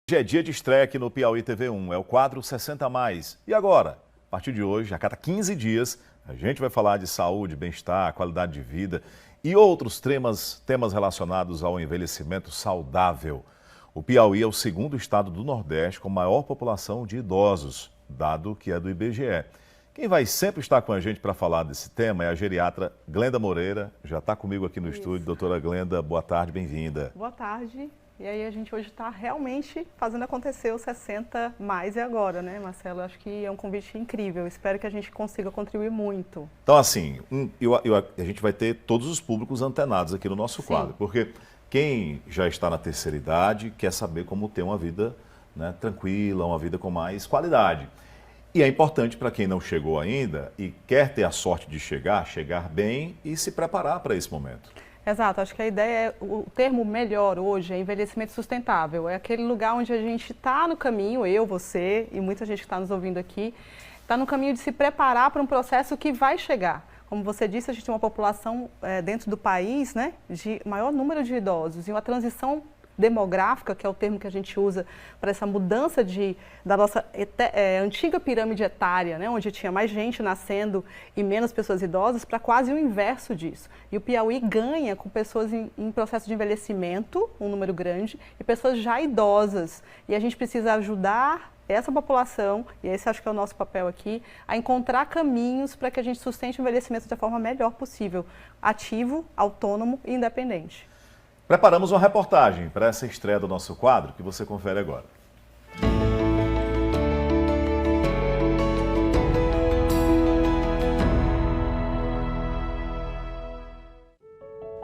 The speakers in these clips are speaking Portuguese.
Hoje é dia de estreia aqui no Piauí TV1, é o quadro 60 Mais. E agora, a partir de hoje, a cada 15 dias, a gente vai falar de saúde, bem-estar, qualidade de vida e outros temas relacionados ao envelhecimento saudável. O Piauí é o segundo estado do Nordeste com maior população de idosos, dado que é do IBGE. Quem vai sempre estar com a gente para falar desse tema é a geriatra Glenda Moreira, já está comigo aqui no estúdio. Doutora Glenda, boa tarde, bem-vinda. Boa tarde. E aí a gente hoje está realmente fazendo acontecer o 60 mais e agora, né, Marcelo? Acho que é um convite incrível. Espero que a gente consiga contribuir muito. Então, assim, a gente vai ter todos os públicos antenados aqui no nosso quadro, porque quem já está na terceira idade quer saber como ter uma vida, né, tranquila, uma vida com mais qualidade. E é importante para quem não chegou ainda e quer ter a sorte de chegar bem e se preparar para esse momento. Exato, acho que a ideia o termo melhor hoje é envelhecimento sustentável. É aquele lugar onde a gente está no caminho, eu, você e muita gente que está nos ouvindo aqui, está no caminho de se preparar para um processo que vai chegar. Como você disse, a gente tem uma população dentro do país, né, de maior número de idosos e uma transição demográfica, que é o termo que a gente usa para essa mudança da nossa antiga pirâmide etária, né, onde tinha mais gente nascendo e menos pessoas idosas, para quase o inverso disso. E o Piauí ganha com pessoas em processo de envelhecimento, um número grande, e pessoas já idosas. E a gente precisa ajudar essa população, e esse acho que é o nosso papel aqui, a encontrar caminhos para que a gente sustente o envelhecimento da forma melhor possível, ativo, autônomo e independente. Preparamos uma reportagem para essa estreia do nosso quadro que você confere agora.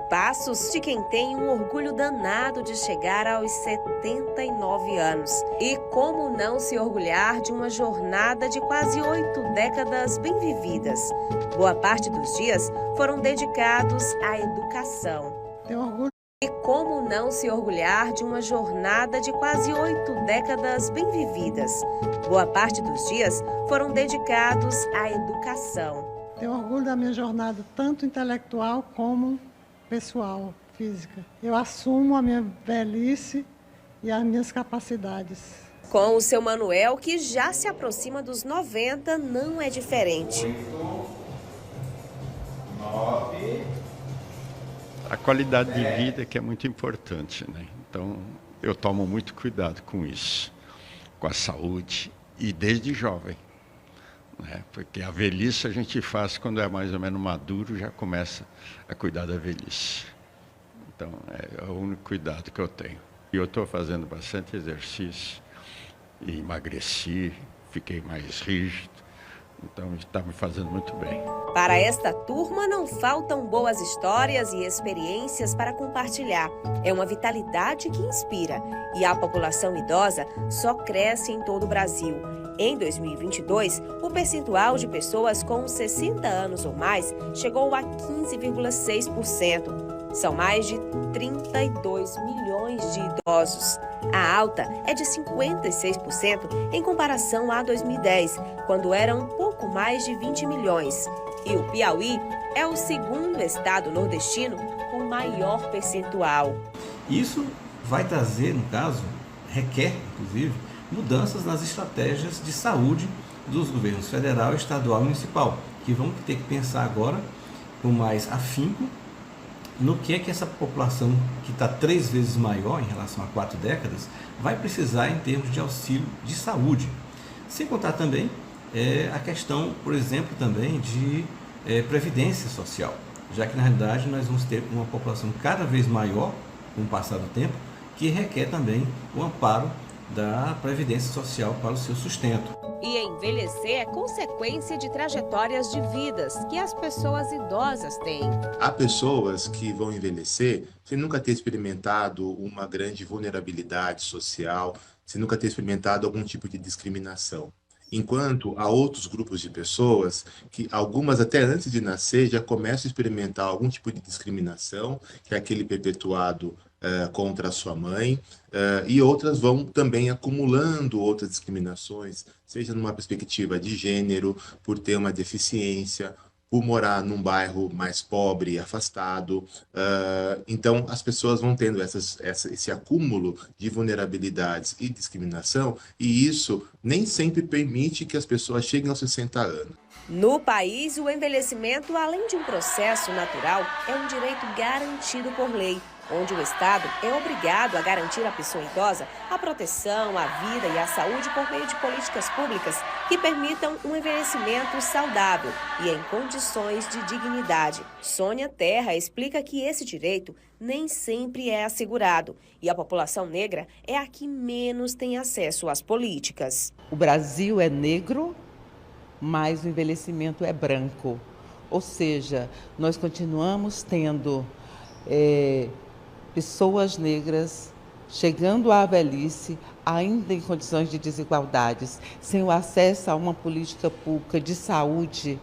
Passos de quem tem um orgulho danado de chegar aos 79 anos. E como não se orgulhar de uma jornada de quase 8 décadas bem vividas. Boa parte dos dias foram dedicados à educação. Tenho orgulho. E como não se orgulhar de uma jornada de quase 8 décadas bem vividas. Boa parte dos dias foram dedicados à educação. Tenho orgulho da minha jornada, tanto intelectual como pessoal, física. Eu assumo a minha velhice e as minhas capacidades. Com o seu Manuel, que já se aproxima dos 90, não é diferente. 9. A qualidade de vida que é muito importante, né? Então, eu tomo muito cuidado com isso, com a saúde, e desde jovem, né? Porque a velhice a gente faz quando é mais ou menos maduro, já começa a cuidar da velhice. Então, é o único cuidado que eu tenho. E eu estou fazendo bastante exercício, e emagreci, fiquei mais rígido. Então, está me fazendo muito bem. Para esta turma, não faltam boas histórias e experiências para compartilhar. É uma vitalidade que inspira. E a população idosa só cresce em todo o Brasil. Em 2022, o percentual de pessoas com 60 anos ou mais chegou a 15,6%. São mais de 32 milhões de idosos. A alta é de 56% em comparação a 2010, quando eram pouco mais de 20 milhões. E o Piauí é o segundo estado nordestino com maior percentual. Isso vai trazer, no caso, requer, inclusive, mudanças nas estratégias de saúde dos governos federal, estadual e municipal, que vão ter que pensar agora com mais afinco no que é que essa população, que está 3 vezes maior em relação a 4 décadas, vai precisar em termos de auxílio de saúde. Sem contar também a questão, por exemplo, também de previdência social, já que na realidade nós vamos ter uma população cada vez maior com o passar do tempo, que requer também o amparo da previdência social para o seu sustento. E envelhecer é consequência de trajetórias de vidas que as pessoas idosas têm. Há pessoas que vão envelhecer sem nunca ter experimentado uma grande vulnerabilidade social, sem nunca ter experimentado algum tipo de discriminação. Enquanto há outros grupos de pessoas que, algumas até antes de nascer, já começam a experimentar algum tipo de discriminação, que é aquele perpetuado contra a sua mãe, e outras vão também acumulando outras discriminações, seja numa perspectiva de gênero, por ter uma deficiência, por morar num bairro mais pobre e afastado. Então, as pessoas vão tendo esse acúmulo de vulnerabilidades e discriminação, e isso nem sempre permite que as pessoas cheguem aos 60 anos. No país, o envelhecimento, além de um processo natural, é um direito garantido por lei, onde o Estado é obrigado a garantir à pessoa idosa a proteção, a vida e a saúde por meio de políticas públicas que permitam um envelhecimento saudável e em condições de dignidade. Sônia Terra explica que esse direito nem sempre é assegurado e a população negra é a que menos tem acesso às políticas. O Brasil é negro, mas o envelhecimento é branco. Ou seja, nós continuamos tendo pessoas negras chegando à velhice ainda em condições de desigualdades, sem o acesso a uma política pública de saúde,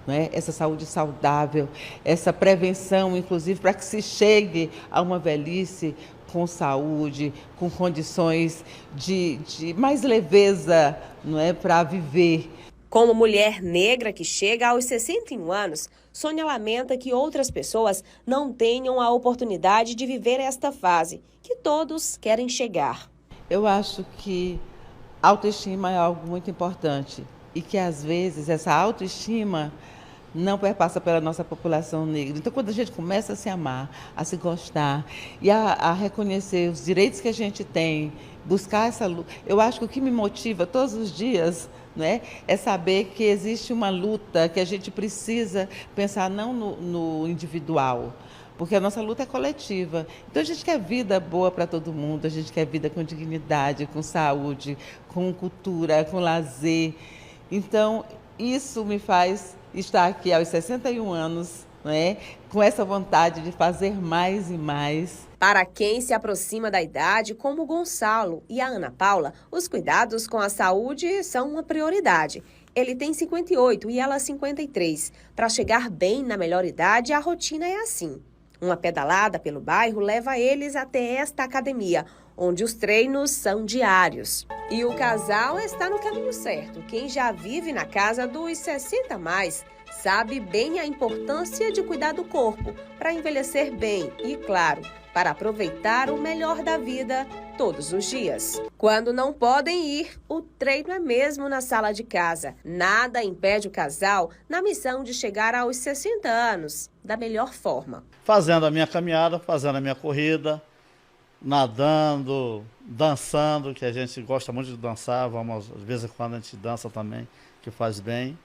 não é? Essa saúde saudável, essa prevenção, inclusive, para que se chegue a uma velhice com saúde, com condições de mais leveza, não é, para viver. Como mulher negra que chega aos 61 anos, Sônia lamenta que outras pessoas não tenham a oportunidade de viver esta fase, que todos querem chegar. Eu acho que autoestima é algo muito importante e que, às vezes, essa autoestima não perpassa pela nossa população negra. Então, quando a gente começa a se amar, a se gostar e a reconhecer os direitos que a gente tem, buscar essa luta, eu acho que o que me motiva todos os dias, né, é saber que existe uma luta, que a gente precisa pensar não no individual, porque a nossa luta é coletiva. Então a gente quer vida boa para todo mundo, a gente quer vida com dignidade, com saúde, com cultura, com lazer. Então isso me faz estar aqui aos 61 anos, né, com essa vontade de fazer mais e mais. Para quem se aproxima da idade, como o Gonçalo e a Ana Paula, os cuidados com a saúde são uma prioridade. Ele tem 58 e ela 53. Para chegar bem na melhor idade, a rotina é assim. Uma pedalada pelo bairro leva eles até esta academia, onde os treinos são diários. E o casal está no caminho certo. Quem já vive na casa dos 60 a mais sabe bem a importância de cuidar do corpo para envelhecer bem e, claro, para aproveitar o melhor da vida todos os dias. Quando não podem ir, o treino é mesmo na sala de casa. Nada impede o casal na missão de chegar aos 60 anos da melhor forma. Fazendo a minha caminhada, fazendo a minha corrida, nadando, dançando, que a gente gosta muito de dançar, de vez em quando a gente dança também, que faz bem.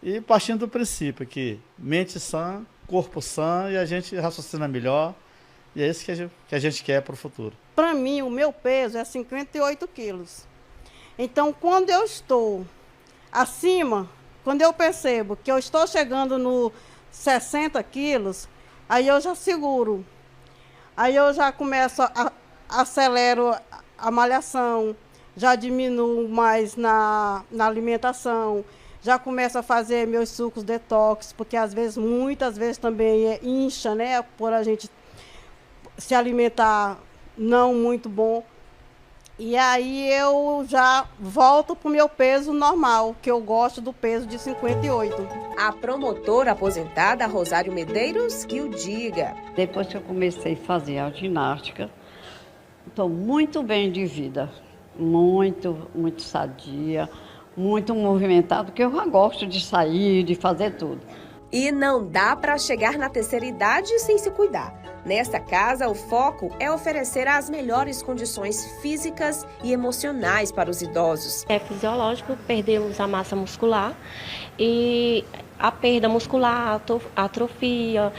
E partindo do princípio que mente sã, corpo sã e a gente raciocina melhor. E é isso que a gente quer para o futuro. Para mim, o meu peso é 58 quilos. Então, quando eu estou acima, quando eu percebo que eu estou chegando no 60 quilos, aí eu já seguro. Aí eu já começo acelero a malhação, já diminuo mais na alimentação, já começo a fazer meus sucos detox, porque às vezes, muitas vezes também incha, né, por a gente se alimentar não muito bom. E aí eu já volto para o meu peso normal, que eu gosto do peso de 58. A promotora aposentada Rosário Medeiros que o diga. Depois que eu comecei a fazer a ginástica, estou muito bem de vida, muito sadia, muito movimentada, porque eu já gosto de sair, de fazer tudo. E não dá para chegar na terceira idade sem se cuidar. Nesta casa, o foco é oferecer as melhores condições físicas e emocionais para os idosos. É fisiológico, perdemos a massa muscular e a perda muscular, a atrofia,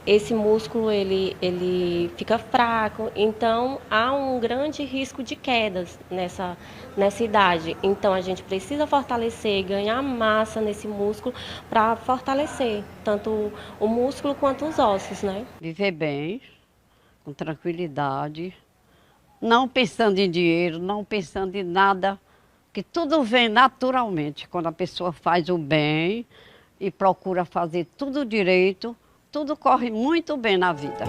esse músculo ele fica fraco, então há um grande risco de quedas nessa idade. Então a gente precisa fortalecer, ganhar massa nesse músculo para fortalecer tanto o músculo quanto os ossos, né? Viver bem, com tranquilidade, não pensando em dinheiro, não pensando em nada, que tudo vem naturalmente. Quando a pessoa faz o bem e procura fazer tudo direito, tudo corre muito bem na vida.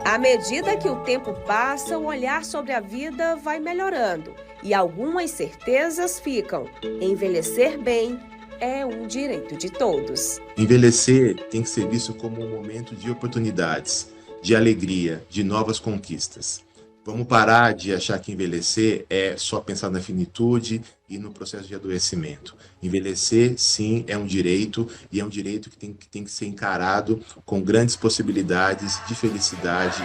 À medida que o tempo passa, o olhar sobre a vida vai melhorando e algumas certezas ficam: envelhecer bem é um direito de todos. Envelhecer tem que ser visto como um momento de oportunidades, de alegria, de novas conquistas. Vamos parar de achar que envelhecer é só pensar na finitude e no processo de adoecimento. Envelhecer, sim, é um direito, e é um direito que tem que ser encarado com grandes possibilidades de felicidade.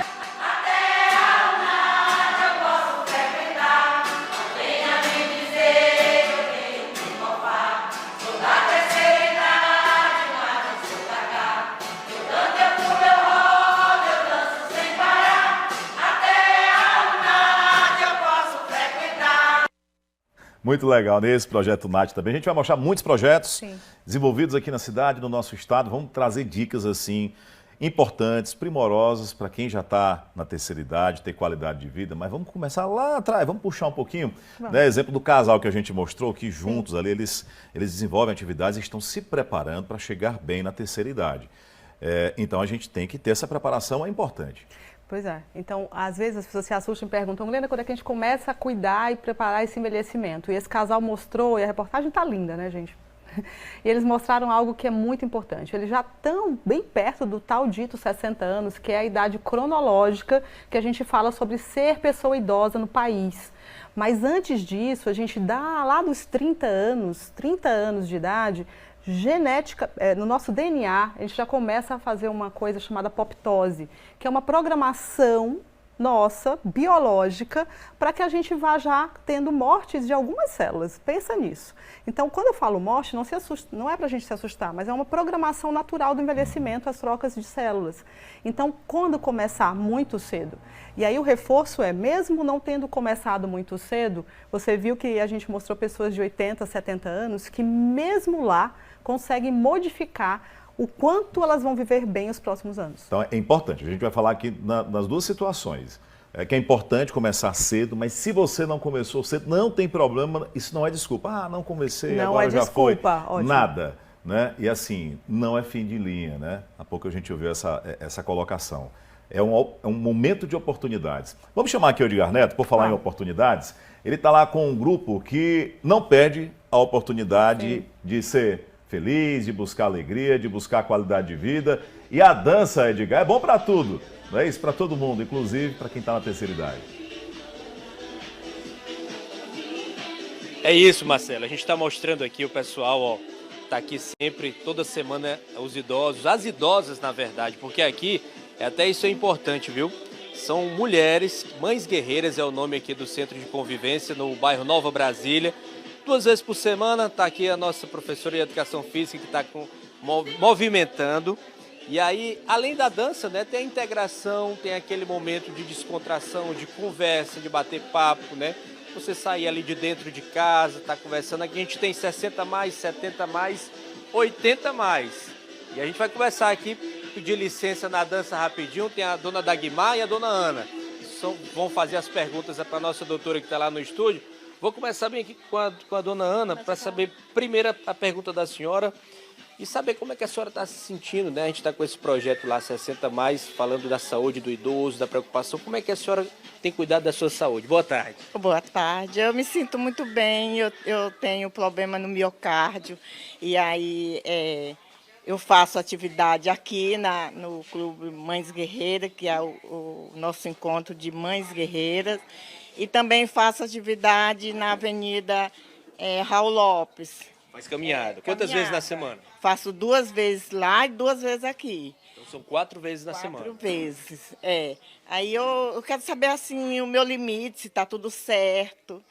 Muito legal nesse projeto NAT também. A gente vai mostrar muitos projetos desenvolvidos aqui na cidade, no nosso estado. Vamos trazer dicas assim importantes, primorosas para quem já está na terceira idade, ter qualidade de vida. Mas vamos começar lá atrás, vamos puxar um pouquinho. Né? Exemplo do casal que a gente mostrou, que juntos ali eles desenvolvem atividades e estão se preparando para chegar bem na terceira idade. Então a gente tem que ter essa preparação, é importante. Pois é. Então, às vezes as pessoas se assustam e perguntam, Glenda, quando é que a gente começa a cuidar e preparar esse envelhecimento? E esse casal mostrou, e a reportagem está linda, né, gente? E eles mostraram algo que é muito importante. Eles já estão bem perto do tal dito 60 anos, que é a idade cronológica que a gente fala sobre ser pessoa idosa no país. Mas antes disso, a gente dá lá dos 30 anos de idade, genética, no nosso DNA, a gente já começa a fazer uma coisa chamada apoptose, que é uma programação nossa, biológica, para que a gente vá já tendo mortes de algumas células. Pensa nisso. Então, quando eu falo morte, não se assusta, não é para a gente se assustar, mas é uma programação natural do envelhecimento, as trocas de células. Então, quando começar muito cedo, e aí o reforço é, mesmo não tendo começado muito cedo, você viu que a gente mostrou pessoas de 80, 70 anos, que mesmo lá conseguem modificar o quanto elas vão viver bem os próximos anos. Então é importante, a gente vai falar aqui nas duas situações. Que é importante começar cedo, mas se você não começou cedo, não tem problema, isso não é desculpa. Ah, não comecei, não agora é já desculpa, foi. ótimo. Nada, né? E assim, não é fim de linha, né? Há pouco a gente ouviu essa colocação. É um momento de oportunidades. Vamos chamar aqui o Edgar Neto, por falar em oportunidades. Ele está lá com um grupo que não perde a oportunidade de ser feliz, de buscar alegria, de buscar qualidade de vida. E a dança, Edgar, é bom para tudo, não é isso? Para todo mundo, inclusive para quem está na terceira idade. É isso, Marcelo. A gente está mostrando aqui o pessoal, ó, tá aqui sempre, toda semana, os idosos, as idosas, na verdade, porque aqui, até isso é importante, viu? São mulheres, mães guerreiras é o nome aqui do Centro de Convivência, no bairro Nova Brasília. 2 vezes por semana, está aqui a nossa professora de Educação Física que está movimentando. E aí, além da dança, né, tem a integração, tem aquele momento de descontração, de conversa, de bater papo, né? Você sair ali de dentro de casa, tá conversando. Aqui a gente tem 60 mais, 70 mais, 80 mais. E a gente vai conversar aqui, pedir licença na dança rapidinho. Tem a dona Dagmar e a dona Ana. Vão fazer as perguntas para a nossa doutora que está lá no estúdio. Vou começar bem aqui com a dona Ana, para saber primeiro a pergunta da senhora e saber como é que a senhora está se sentindo, né? A gente está com esse projeto lá, 60 mais, falando da saúde do idoso, da preocupação. Como é que a senhora tem cuidado da sua saúde? Boa tarde. Boa tarde. Eu me sinto muito bem, eu tenho problema no miocárdio e aí eu faço atividade aqui no Clube Mães Guerreiras, que é o nosso encontro de Mães Guerreiras. E também faço atividade na Avenida Raul Lopes. Faz caminhada. Quantas vezes na semana? Faço 2 vezes lá e 2 vezes aqui. Então são 4 vezes na semana. 4 vezes, Aí eu quero saber, assim, o meu limite, se está tudo certo.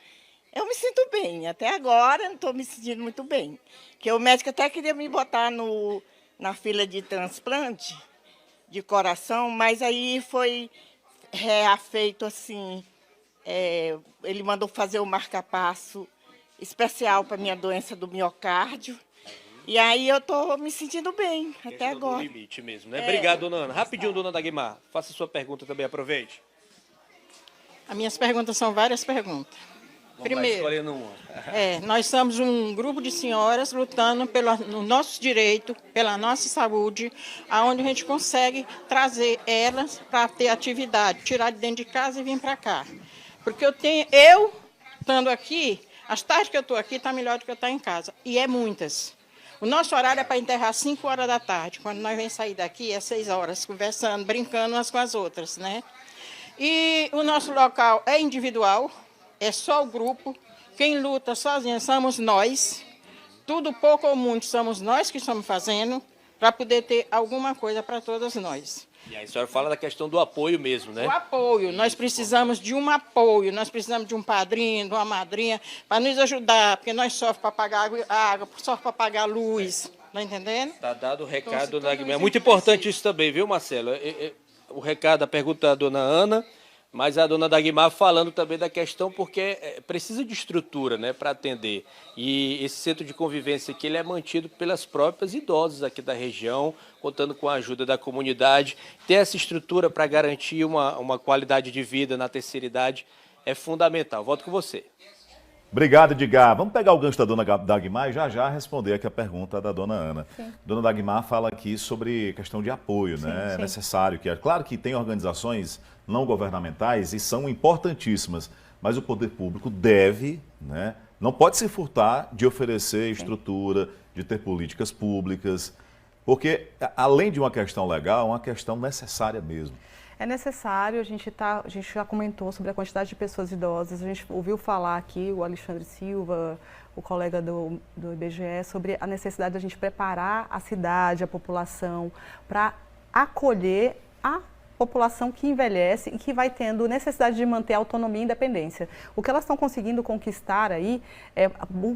Eu me sinto bem. Até agora não estou me sentindo muito bem. Porque o médico até queria me botar na fila de transplante de coração, mas aí foi reafeito, assim... ele mandou fazer o marca-passo especial para minha doença do miocárdio. E aí eu estou me sentindo bem até agora. Do limite mesmo, né? Obrigado, dona Ana. Rapidinho, dona Dagmar, faça sua pergunta também, aproveite. As minhas perguntas são várias perguntas. Primeiro, nós somos um grupo de senhoras lutando pelo nosso direito, pela nossa saúde, aonde a gente consegue trazer elas para ter atividade, tirar de dentro de casa e vir para cá. Porque eu estando aqui, as tardes que eu estou aqui, está melhor do que eu estar em casa. E é muitas. O nosso horário é para enterrar às 5 horas da tarde. Quando nós vamos sair daqui, é 6 horas, conversando, brincando umas com as outras, né? E o nosso local é individual, é só o grupo. Quem luta sozinho somos nós. Tudo pouco ou muito somos nós que estamos fazendo para poder ter alguma coisa para todas nós. E aí a senhora fala da questão do apoio mesmo, né? O apoio, nós precisamos de um apoio, nós precisamos de um padrinho, de uma madrinha, para nos ajudar, porque nós sofremos para pagar água, sofremos para pagar luz, tá entendendo? Está dado o recado, Dona Guimar. É muito importante isso também, viu, Marcelo? O recado, a pergunta da Dona Ana, mas a Dona Dagmar falando também da questão, porque precisa de estrutura, né, para atender. E esse centro de convivência aqui ele é mantido pelas próprias idosas aqui da região, contando com a ajuda da comunidade. Ter essa estrutura para garantir uma qualidade de vida na terceira idade é fundamental. Volto com você. Obrigado, Edgar. Vamos pegar o gancho da Dona Dagmar e já responder aqui a pergunta da Dona Ana. Sim. Dona Dagmar fala aqui sobre questão de apoio, né? É necessário que... Claro que tem organizações não governamentais e são importantíssimas, mas o poder público deve, né? Não pode se furtar de oferecer estrutura, de ter políticas públicas, porque além de uma questão legal, é uma questão necessária mesmo. É necessário, a gente já comentou sobre a quantidade de pessoas idosas, a gente ouviu falar aqui, o Alexandre Silva, o colega do IBGE, sobre a necessidade da gente preparar a cidade, a população, para acolher a população que envelhece e que vai tendo necessidade de manter a autonomia e independência. O que elas estão conseguindo conquistar aí é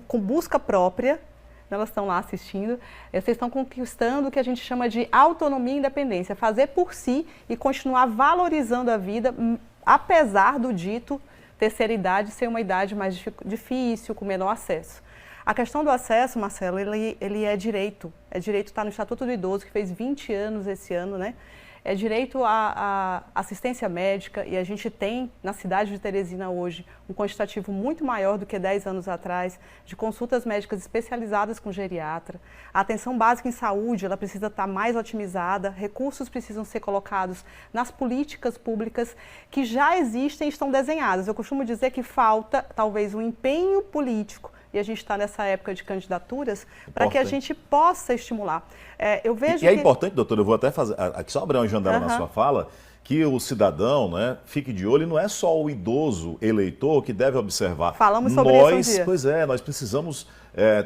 com busca própria. Elas estão lá assistindo, vocês estão conquistando o que a gente chama de autonomia e independência, fazer por si e continuar valorizando a vida, apesar do dito terceira idade ser uma idade mais difícil, com menor acesso. A questão do acesso, Marcelo, ele é direito está no Estatuto do Idoso, que fez 20 anos esse ano, né? É direito à assistência médica, e a gente tem na cidade de Teresina hoje um quantitativo muito maior do que 10 anos atrás de consultas médicas especializadas com geriatra. A atenção básica em saúde, ela precisa estar mais otimizada, recursos precisam ser colocados nas políticas públicas que já existem e estão desenhadas. Eu costumo dizer que falta talvez um empenho político, e a gente está nessa época de candidaturas, para que a gente possa estimular. Eu vejo é importante, doutora, eu vou até fazer, aqui só abrir uma janela na sua fala, que o cidadão, né, fique de olho, e não é só o idoso eleitor que deve observar. Falamos sobre isso um dia. Pois é, nós precisamos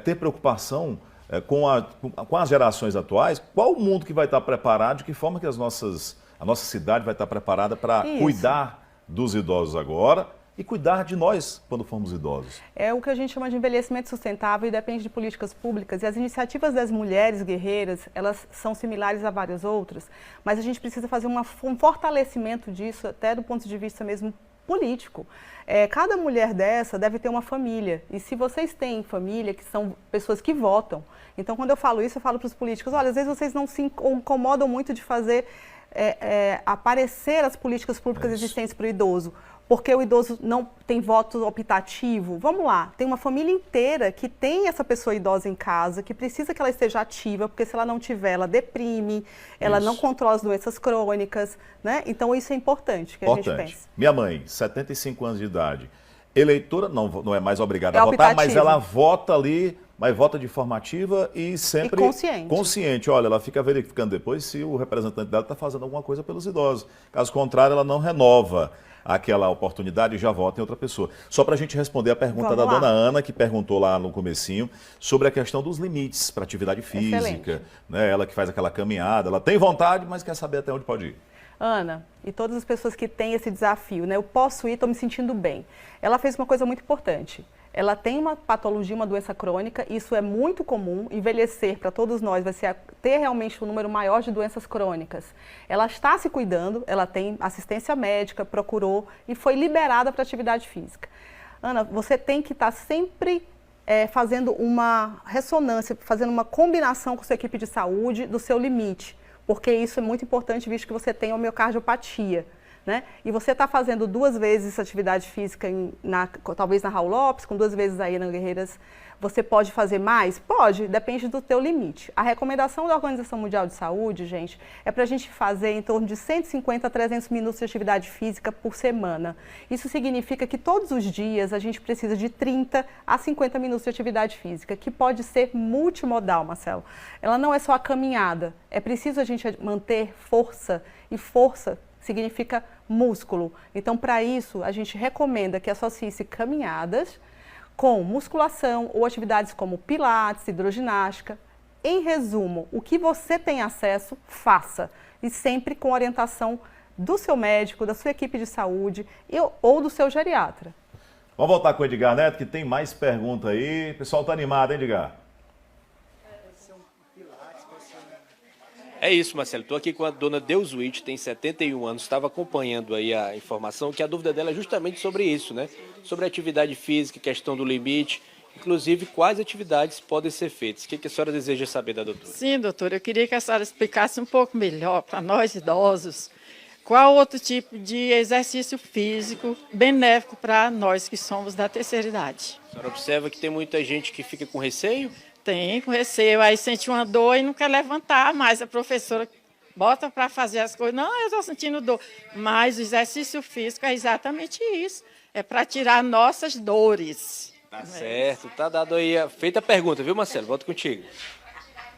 ter preocupação com as gerações atuais. Qual o mundo que vai estar preparado, de que forma que a nossa cidade vai estar preparada para cuidar dos idosos agora, e cuidar de nós quando formos idosos. É o que a gente chama de envelhecimento sustentável e depende de políticas públicas. E as iniciativas das mulheres guerreiras, elas são similares a várias outras, mas a gente precisa fazer um fortalecimento disso, até do ponto de vista mesmo político. Cada mulher dessa deve ter uma família. E se vocês têm família, que são pessoas que votam, então quando eu falo isso, eu falo para os políticos, olha, às vezes vocês não se incomodam muito de fazer aparecer as políticas públicas existentes para o idoso, porque o idoso não tem voto optativo. Vamos lá, tem uma família inteira que tem essa pessoa idosa em casa, que precisa que ela esteja ativa, porque se ela não tiver, ela deprime, ela não controla as doenças crônicas, né? Então isso é importante que a gente pense. Minha mãe, 75 anos de idade, eleitora, não é mais obrigada a votar, mas ela vota ali, mas vota de forma ativa e sempre consciente. Olha, ela fica verificando depois se o representante dela está fazendo alguma coisa pelos idosos. Caso contrário, ela não renova aquela oportunidade e já vota em outra pessoa. Só para a gente responder a pergunta da Dona Ana, que perguntou lá no comecinho, sobre a questão dos limites para atividade física. Né? Ela que faz aquela caminhada, ela tem vontade, mas quer saber até onde pode ir. Ana, e todas as pessoas que têm esse desafio, né? Eu posso ir, estou me sentindo bem. Ela fez uma coisa muito importante. Ela tem uma patologia, uma doença crônica, isso é muito comum, envelhecer para todos nós vai ser ter realmente um número maior de doenças crônicas. Ela está se cuidando, ela tem assistência médica, procurou e foi liberada para atividade física. Ana, você tem que estar sempre fazendo uma ressonância, fazendo uma combinação com sua equipe de saúde do seu limite, porque isso é muito importante, visto que você tem homeocardiopatia. né? E você está fazendo 2 vezes atividade física, talvez na Raul Lopes, com 2 vezes aí na Guerreiras, você pode fazer mais? Pode, depende do teu limite. A recomendação da Organização Mundial de Saúde, gente, é para a gente fazer em torno de 150 a 300 minutos de atividade física por semana. Isso significa que todos os dias a gente precisa de 30 a 50 minutos de atividade física, que pode ser multimodal, Marcelo. Ela não é só a caminhada, é preciso a gente manter força, e força significa músculo. Então, para isso, a gente recomenda que associe-se caminhadas com musculação ou atividades como pilates, hidroginástica. Em resumo, o que você tem acesso, faça. E sempre com orientação do seu médico, da sua equipe de saúde ou do seu geriatra. Vamos voltar com o Edgar Neto, que tem mais pergunta aí. O pessoal está animado, hein, Edgar? É isso, Marcelo. Estou aqui com a dona Deuswit, tem 71 anos, estava acompanhando aí a informação, que a dúvida dela é justamente sobre isso, né? Sobre a atividade física, questão do limite, inclusive quais atividades podem ser feitas. O que a senhora deseja saber da doutora? Sim, doutora, eu queria que a senhora explicasse um pouco melhor para nós idosos qual outro tipo de exercício físico benéfico para nós que somos da terceira idade. A senhora observa que tem muita gente que fica com receio? Tem, com receio, aí sente uma dor e não quer levantar, mas a professora bota para fazer as coisas. Não, eu estou sentindo dor. Mas o exercício físico é exatamente isso, é para tirar nossas dores. Tá certo, tá dado aí. Feita a pergunta, viu, Marcelo? Volto contigo.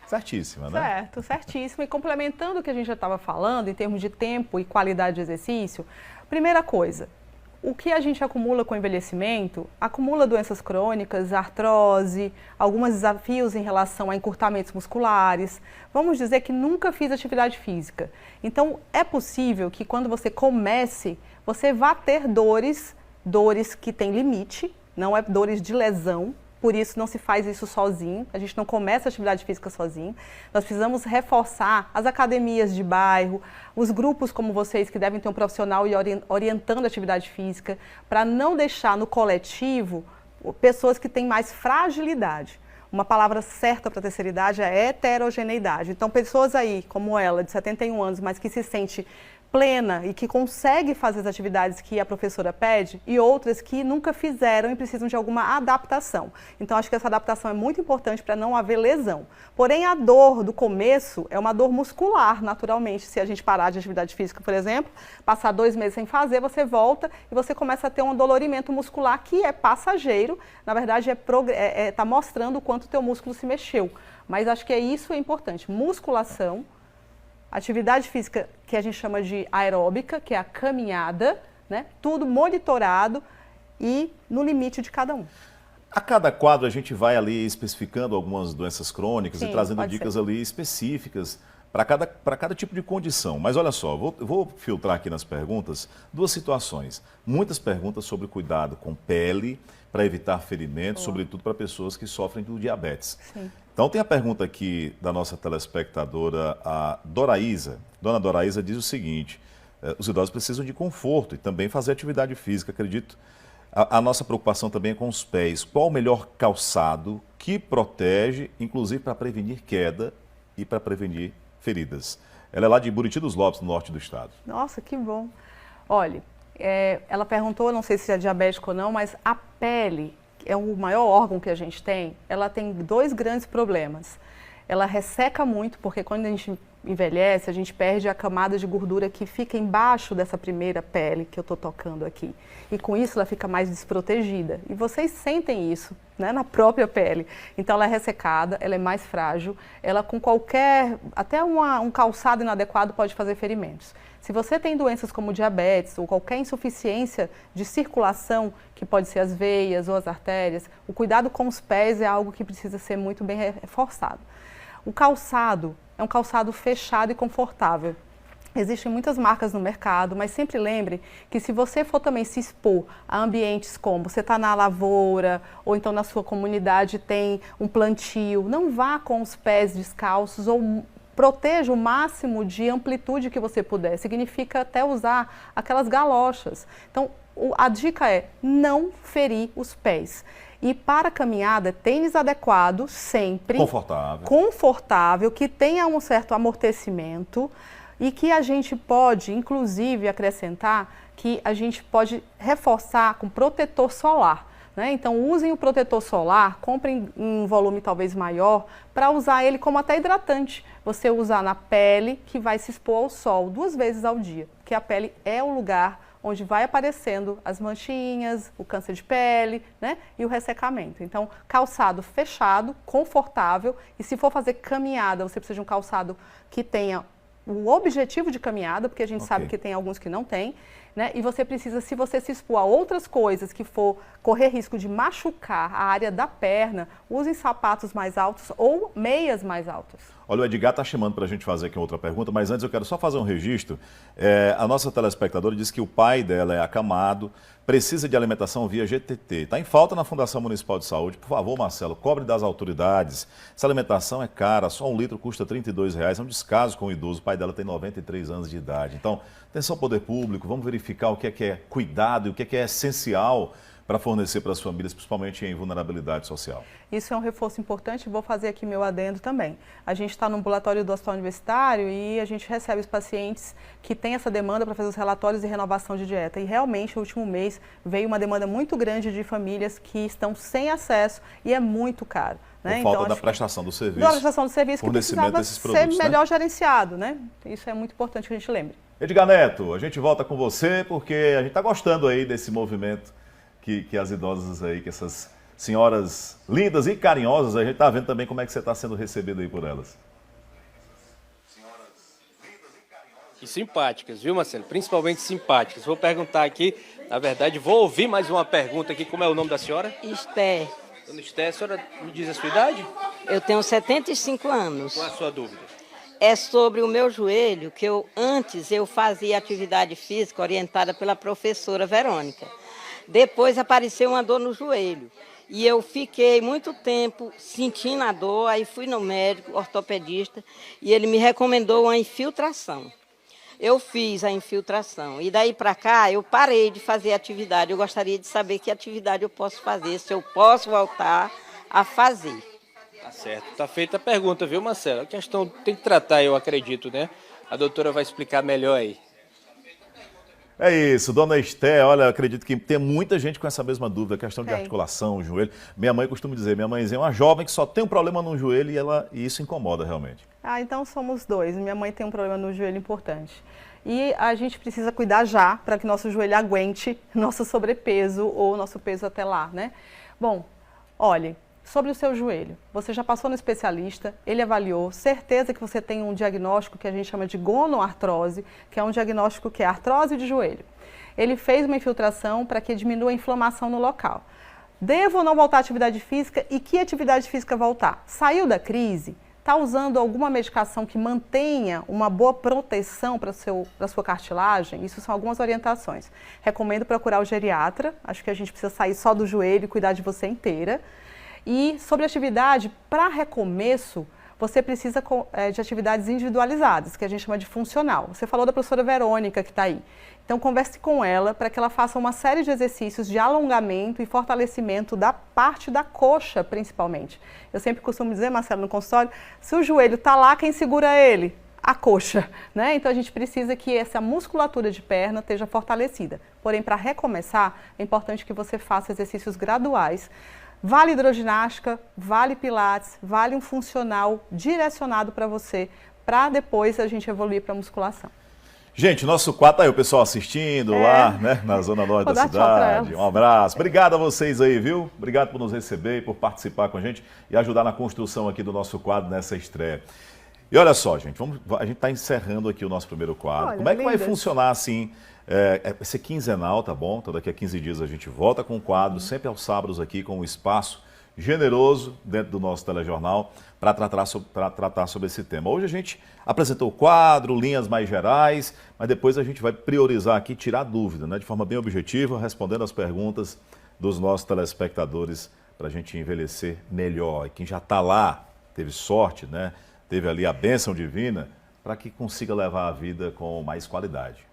Certíssima, né? Certo, certíssimo. E complementando o que a gente já estava falando, em termos de tempo e qualidade de exercício, primeira coisa, o que a gente acumula com o envelhecimento, acumula doenças crônicas, artrose, alguns desafios em relação a encurtamentos musculares. Vamos dizer que nunca fiz atividade física. Então, é possível que quando você comece, você vá ter dores que têm limite, não é dores de lesão. Por isso, não se faz isso sozinho, a gente não começa a atividade física sozinho. Nós precisamos reforçar as academias de bairro, os grupos como vocês, que devem ter um profissional e orientando a atividade física, para não deixar no coletivo pessoas que têm mais fragilidade. Uma palavra certa para a terceira idade é heterogeneidade. Então, pessoas aí, como ela, de 71 anos, mas que se sente plena e que consegue fazer as atividades que a professora pede, e outras que nunca fizeram e precisam de alguma adaptação. Então, acho que essa adaptação é muito importante para não haver lesão. Porém, a dor do começo é uma dor muscular, naturalmente. Se a gente parar de atividade física, por exemplo, passar 2 meses sem fazer, você volta e você começa a ter um dolorimento muscular que é passageiro. Na verdade, está mostrando o quanto o teu músculo se mexeu. Mas acho que isso é importante. Musculação, atividade física que a gente chama de aeróbica, que é a caminhada, né? Tudo monitorado e no limite de cada um. A cada quadro a gente vai ali especificando algumas doenças crônicas. Sim, e trazendo dicas ali específicas para cada tipo de condição. Mas olha só, vou filtrar aqui nas perguntas 2 situações. Muitas perguntas sobre cuidado com pele, para evitar ferimentos, sobretudo para pessoas que sofrem do diabetes. Sim. Então tem a pergunta aqui da nossa telespectadora, a Doraísa. Dona Doraísa diz o seguinte: os idosos precisam de conforto e também fazer atividade física, acredito. A nossa preocupação também é com os pés. Qual o melhor calçado que protege, inclusive para prevenir queda e para prevenir feridas? Ela é lá de Buriti dos Lopes, no norte do estado. Nossa, que bom. Olha, ela perguntou, não sei se é diabético ou não, mas a pele é o maior órgão que a gente tem. Ela tem 2 grandes problemas. Ela resseca muito, porque quando a gente envelhece, a gente perde a camada de gordura que fica embaixo dessa primeira pele que eu estou tocando aqui. E com isso ela fica mais desprotegida. E vocês sentem isso, né, na própria pele. Então ela é ressecada, ela é mais frágil, ela com até um calçado inadequado pode fazer ferimentos. Se você tem doenças como diabetes ou qualquer insuficiência de circulação, que pode ser as veias ou as artérias, o cuidado com os pés é algo que precisa ser muito bem reforçado. O calçado é um calçado fechado e confortável. Existem muitas marcas no mercado, mas sempre lembre que se você for também se expor a ambientes como você está na lavoura ou então na sua comunidade tem um plantio, não vá com os pés descalços ou proteja o máximo de amplitude que você puder. Significa até usar aquelas galochas. Então, a dica é não ferir os pés. E para a caminhada, tênis adequado, sempre. Confortável. Confortável, que tenha um certo amortecimento E que a gente pode, inclusive, acrescentar que a gente pode reforçar com protetor solar. Né? Então, usem o protetor solar, comprem um volume talvez maior, para usar ele como até hidratante. Você usar na pele, que vai se expor ao sol 2 vezes ao dia, porque a pele é o lugar onde vai aparecendo as manchinhas, o câncer de pele, né? E o ressecamento. Então, calçado fechado, confortável, e se for fazer caminhada, você precisa de um calçado que tenha o objetivo de caminhada, porque a gente sabe que tem alguns que não tem, né? E você precisa, se você se expor a outras coisas que for correr risco de machucar a área da perna, usem sapatos mais altos ou meias mais altas. Olha, o Edgar está chamando para a gente fazer aqui outra pergunta, mas antes eu quero só fazer um registro. A nossa telespectadora disse que o pai dela é acamado, precisa de alimentação via GTT. Está em falta na Fundação Municipal de Saúde. Por favor, Marcelo, cobre das autoridades. Essa alimentação é cara, só 1 litro custa R$ 32,00. É um descaso com o idoso. O pai dela tem 93 anos de idade. Então, atenção poder público, vamos verificar o que é cuidado e o que é essencial para fornecer para as famílias, principalmente em vulnerabilidade social. Isso é um reforço importante, vou fazer aqui meu adendo também. A gente está no ambulatório do Hospital Universitário e a gente recebe os pacientes que têm essa demanda para fazer os relatórios de renovação de dieta. E realmente, no último mês, veio uma demanda muito grande de famílias que estão sem acesso e é muito caro. Né? Por falta da prestação do serviço. Da prestação do serviço que precisava ser produtos, melhor gerenciado, né? Isso é muito importante que a gente lembre. Edgar Neto, a gente volta com você porque a gente está gostando aí desse movimento que as idosas aí, que essas senhoras lindas e carinhosas, a gente está vendo também como é que você está sendo recebido aí por elas. E simpáticas, viu, Marcelo? Principalmente simpáticas. Vou perguntar aqui, na verdade, vou ouvir mais uma pergunta aqui. Como é o nome da senhora? Esté. Dona Esté, a senhora me diz a sua idade? Eu tenho 75 anos. Qual é a sua dúvida? É sobre o meu joelho, que antes eu fazia atividade física orientada pela professora Verônica. Depois apareceu uma dor no joelho e eu fiquei muito tempo sentindo a dor, aí fui no médico, ortopedista, e ele me recomendou uma infiltração. Eu fiz a infiltração e daí para cá eu parei de fazer atividade. Eu gostaria de saber que atividade eu posso fazer, se eu posso voltar a fazer. Tá certo, tá feita a pergunta, viu, Marcelo? A questão tem que tratar, eu acredito, né? A doutora vai explicar melhor aí. É isso, dona Esté, olha, eu acredito que tem muita gente com essa mesma dúvida, questão de articulação, joelho. Minha mãe costuma dizer, minha mãezinha é uma jovem que só tem um problema no joelho e isso incomoda realmente. Então somos dois. Minha mãe tem um problema no joelho importante. E a gente precisa cuidar já para que nosso joelho aguente nosso sobrepeso ou nosso peso até lá, né? Bom, olhe, sobre o seu joelho, você já passou no especialista, ele avaliou, certeza que você tem um diagnóstico que a gente chama de gonoartrose, que é um diagnóstico que é artrose de joelho. Ele fez uma infiltração para que diminua a inflamação no local. Devo ou não voltar à atividade física e que atividade física voltar? Saiu da crise? Está usando alguma medicação que mantenha uma boa proteção para a sua cartilagem? Isso são algumas orientações. Recomendo procurar o geriatra, acho que a gente precisa sair só do joelho e cuidar de você inteira. E sobre atividade, para recomeço, você precisa de atividades individualizadas, que a gente chama de funcional. Você falou da professora Verônica que está aí. Então, converse com ela para que ela faça uma série de exercícios de alongamento e fortalecimento da parte da coxa, principalmente. Eu sempre costumo dizer, Marcelo, no consultório, se o joelho está lá, quem segura ele? A coxa, né? Então, a gente precisa que essa musculatura de perna esteja fortalecida. Porém, para recomeçar, é importante que você faça exercícios graduais. Vale hidroginástica, vale pilates, vale um funcional direcionado para você, para depois a gente evoluir para musculação. Gente, nosso quadro tá aí, o pessoal assistindo lá, né, na zona norte da cidade. Um abraço. Obrigado a vocês aí, viu? Obrigado por nos receber e por participar com a gente e ajudar na construção aqui do nosso quadro nessa estreia. E olha só, gente, a gente está encerrando aqui o nosso primeiro quadro. Olha, como é que vai lindas. funcionar assim? Vai ser quinzenal, tá bom? Então daqui a 15 dias a gente volta com o quadro, sempre aos sábados aqui, com um espaço generoso dentro do nosso telejornal para tratar sobre esse tema. Hoje a gente apresentou o quadro, linhas mais gerais, mas depois a gente vai priorizar aqui, tirar dúvida, né, de forma bem objetiva, respondendo as perguntas dos nossos telespectadores para a gente envelhecer melhor. E quem já está lá, teve sorte, né, teve ali a bênção divina, para que consiga levar a vida com mais qualidade.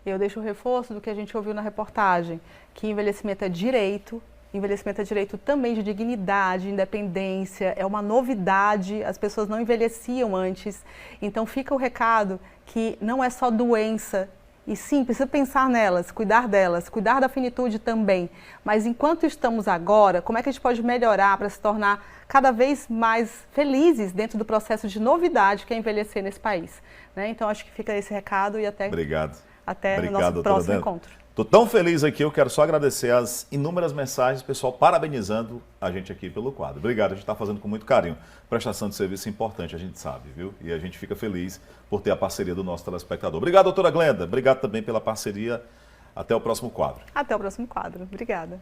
Eu deixo o reforço do que a gente ouviu na reportagem, que envelhecimento é direito Envelhecimento é direito também de dignidade, independência, é uma novidade, as pessoas não envelheciam antes. Então fica o recado que não é só doença, e sim, precisa pensar nelas, cuidar da finitude também. Mas enquanto estamos agora, como é que a gente pode melhorar para se tornar cada vez mais felizes dentro do processo de novidade que é envelhecer nesse país? Né? Então acho que fica esse recado e até o nosso próximo encontro. Estou tão feliz aqui, eu quero só agradecer as inúmeras mensagens, pessoal parabenizando a gente aqui pelo quadro. Obrigado, a gente está fazendo com muito carinho. Prestação de serviço é importante, a gente sabe, viu? E a gente fica feliz por ter a parceria do nosso telespectador. Obrigado, doutora Glenda. Obrigado também pela parceria. Até o próximo quadro. Até o próximo quadro. Obrigada.